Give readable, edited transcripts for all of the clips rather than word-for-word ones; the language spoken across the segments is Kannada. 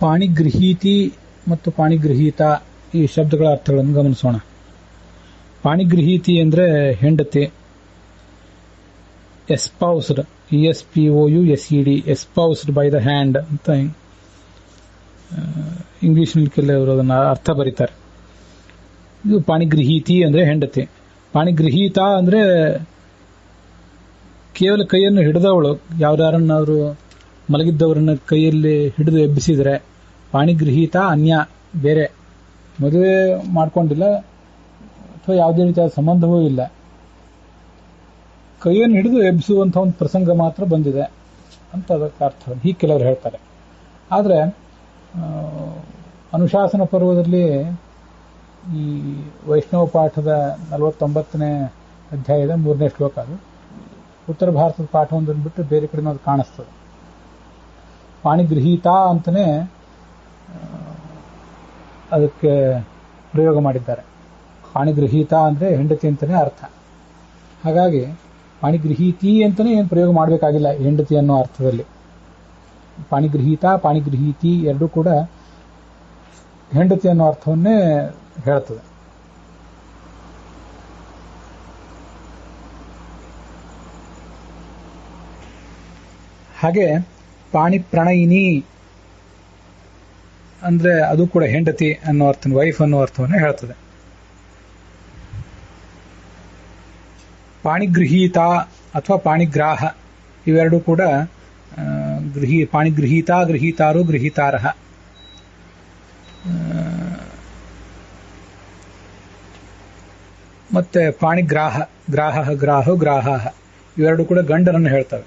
ಪಾಣಿಗೃಹೀತಿ ಮತ್ತು ಪಾಣಿಗೃಹೀತ ಈ ಶಬ್ದಗಳ ಅರ್ಥಗಳನ್ನು ಗಮನಿಸೋಣ. ಪಾಣಿಗೃಹೀತಿ ಅಂದ್ರೆ ಹೆಂಡತಿ, ಎಸ್ಪೌಸ್ಡ್, ESPOUSED, ಎಸ್ಪೌಸ್ಡ್ ಬೈ ದ ಹ್ಯಾಂಡ್ ಅಂತ ಇಂಗ್ಲಿಷ್ನಲ್ಲಿ ಕೆಲವರು ಅದನ್ನ ಅರ್ಥ ಬರೀತಾರೆ. ಇದು ಪಾಣಿಗೃಹೀತಿ ಅಂದ್ರೆ ಹೆಂಡತಿ. ಪಾಣಿಗೃಹೀತ ಅಂದ್ರೆ ಕೇವಲ ಕೈಯನ್ನು ಹಿಡಿದವಳು, ಯಾವ್ದಾರನ್ನಾದ್ರೂ ಮಲಗಿದ್ದವರನ್ನ ಕೈಯಲ್ಲಿ ಹಿಡಿದು ಎಬ್ಬಿಸಿದ್ರೆ ಪಾಣಿಗೃಹೀತ ಅನ್ಯ, ಬೇರೆ ಮದುವೆ ಮಾಡ್ಕೊಂಡಿಲ್ಲ ಅಥವಾ ಯಾವುದೇ ರೀತಿಯಾದ ಸಂಬಂಧವೂ ಇಲ್ಲ, ಕೈಯನ್ನು ಹಿಡಿದು ಎಬ್ಬಿಸುವಂತಹ ಒಂದು ಪ್ರಸಂಗ ಮಾತ್ರ ಬಂದಿದೆ ಅಂತ ಅದಕ್ಕೆ ಅರ್ಥ. ಹೀಗೆ ಕೆಲವರು ಹೇಳ್ತಾರೆ. ಆದರೆ ಅನುಶಾಸನ ಪರ್ವದಲ್ಲಿ ಈ ವೈಷ್ಣವ ಪಾಠದ 49ನೇ ಅಧ್ಯಾಯದ 3ನೇ ಶ್ಲೋಕ, ಅದು ಉತ್ತರ ಭಾರತದ ಪಾಠವೊಂದನ್ನು ಬಿಟ್ಟು ಬೇರೆ ಕಡೆ ಅದು ಕಾಣಿಸ್ತದೆ. ಪಾಣಿಗೃಹೀತ ಅಂತಲೇ ಅದಕ್ಕೆ ಪ್ರಯೋಗ ಮಾಡಿದ್ದಾರೆ. ಪಾಣಿಗೃಹೀತ ಅಂದರೆ ಹೆಂಡತಿ ಅಂತಲೇ ಅರ್ಥ. ಹಾಗಾಗಿ ಪಾಣಿಗೃಹೀತಿ ಅಂತಲೇ ಏನು ಪ್ರಯೋಗ ಮಾಡಬೇಕಾಗಿಲ್ಲ ಹೆಂಡತಿ ಅನ್ನೋ ಅರ್ಥದಲ್ಲಿ. ಪಾಣಿಗೃಹೀತ, ಪಾಣಿಗೃಹೀತಿ ಎರಡೂ ಕೂಡ ಹೆಂಡತಿ ಅನ್ನೋ ಅರ್ಥವನ್ನೇ ಹೇಳ್ತದೆ. ಹಾಗೆ ಪಾಣಿ ಪ್ರಣಯಿನಿ ಅಂದ್ರೆ ಅದು ಕೂಡ ಹೆಂಡತಿ ಅನ್ನೋ ಅರ್ಥ, ವೈಫ್ ಅನ್ನೋ ಅರ್ಥವನ್ನೇ ಹೇಳ್ತದೆ. ಪಾಣಿಗೃಹೀತ ಅಥವಾ ಪಾಣಿಗ್ರಾಹ ಇವೆರಡೂ ಕೂಡ ಪಾಣಿಗೃಹೀತ, ಗೃಹೀತಾರು, ಗೃಹೀತಾರಹ. ಮತ್ತೆ ಪಾಣಿಗ್ರಾಹ, ಗ್ರಾಹ, ಗ್ರಾಹೋ, ಗ್ರಾಹ ಇವೆರಡೂ ಕೂಡ ಗಂಡನನ್ನು ಹೇಳ್ತವೆ.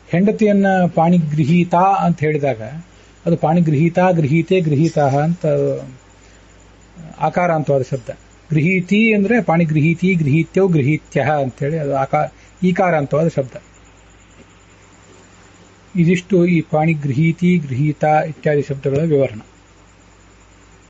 ಹೆಂಡತಿಯನ್ನ ಪಾಣಿಗೃಹೀತ ಅಂತ ಹೇಳಿದಾಗ ಅದು ಪಾಣಿಗೃಹೀತ, ಗೃಹೀತೆ, ಗೃಹೀತಾಹ ಅಂತ ಆಕಾರಾಂತವಾದ ಶಬ್ದ. ಗೃಹೀತಿ ಅಂದ್ರೆ ಪಾಣಿಗೃಹೀತಿ, ಗೃಹೀತ್ಯೋ, ಗೃಹೀತ್ಯ ಅಂತೇಳಿ ಅದು ಈಕಾರಾಂತವಾದ ಶಬ್ದ. ಇದಿಷ್ಟು ಈ ಪಾಣಿಗೃಹೀತಿ, ಗೃಹೀತ ಇತ್ಯಾದಿ ಶಬ್ದಗಳ ವಿವರಣೆ.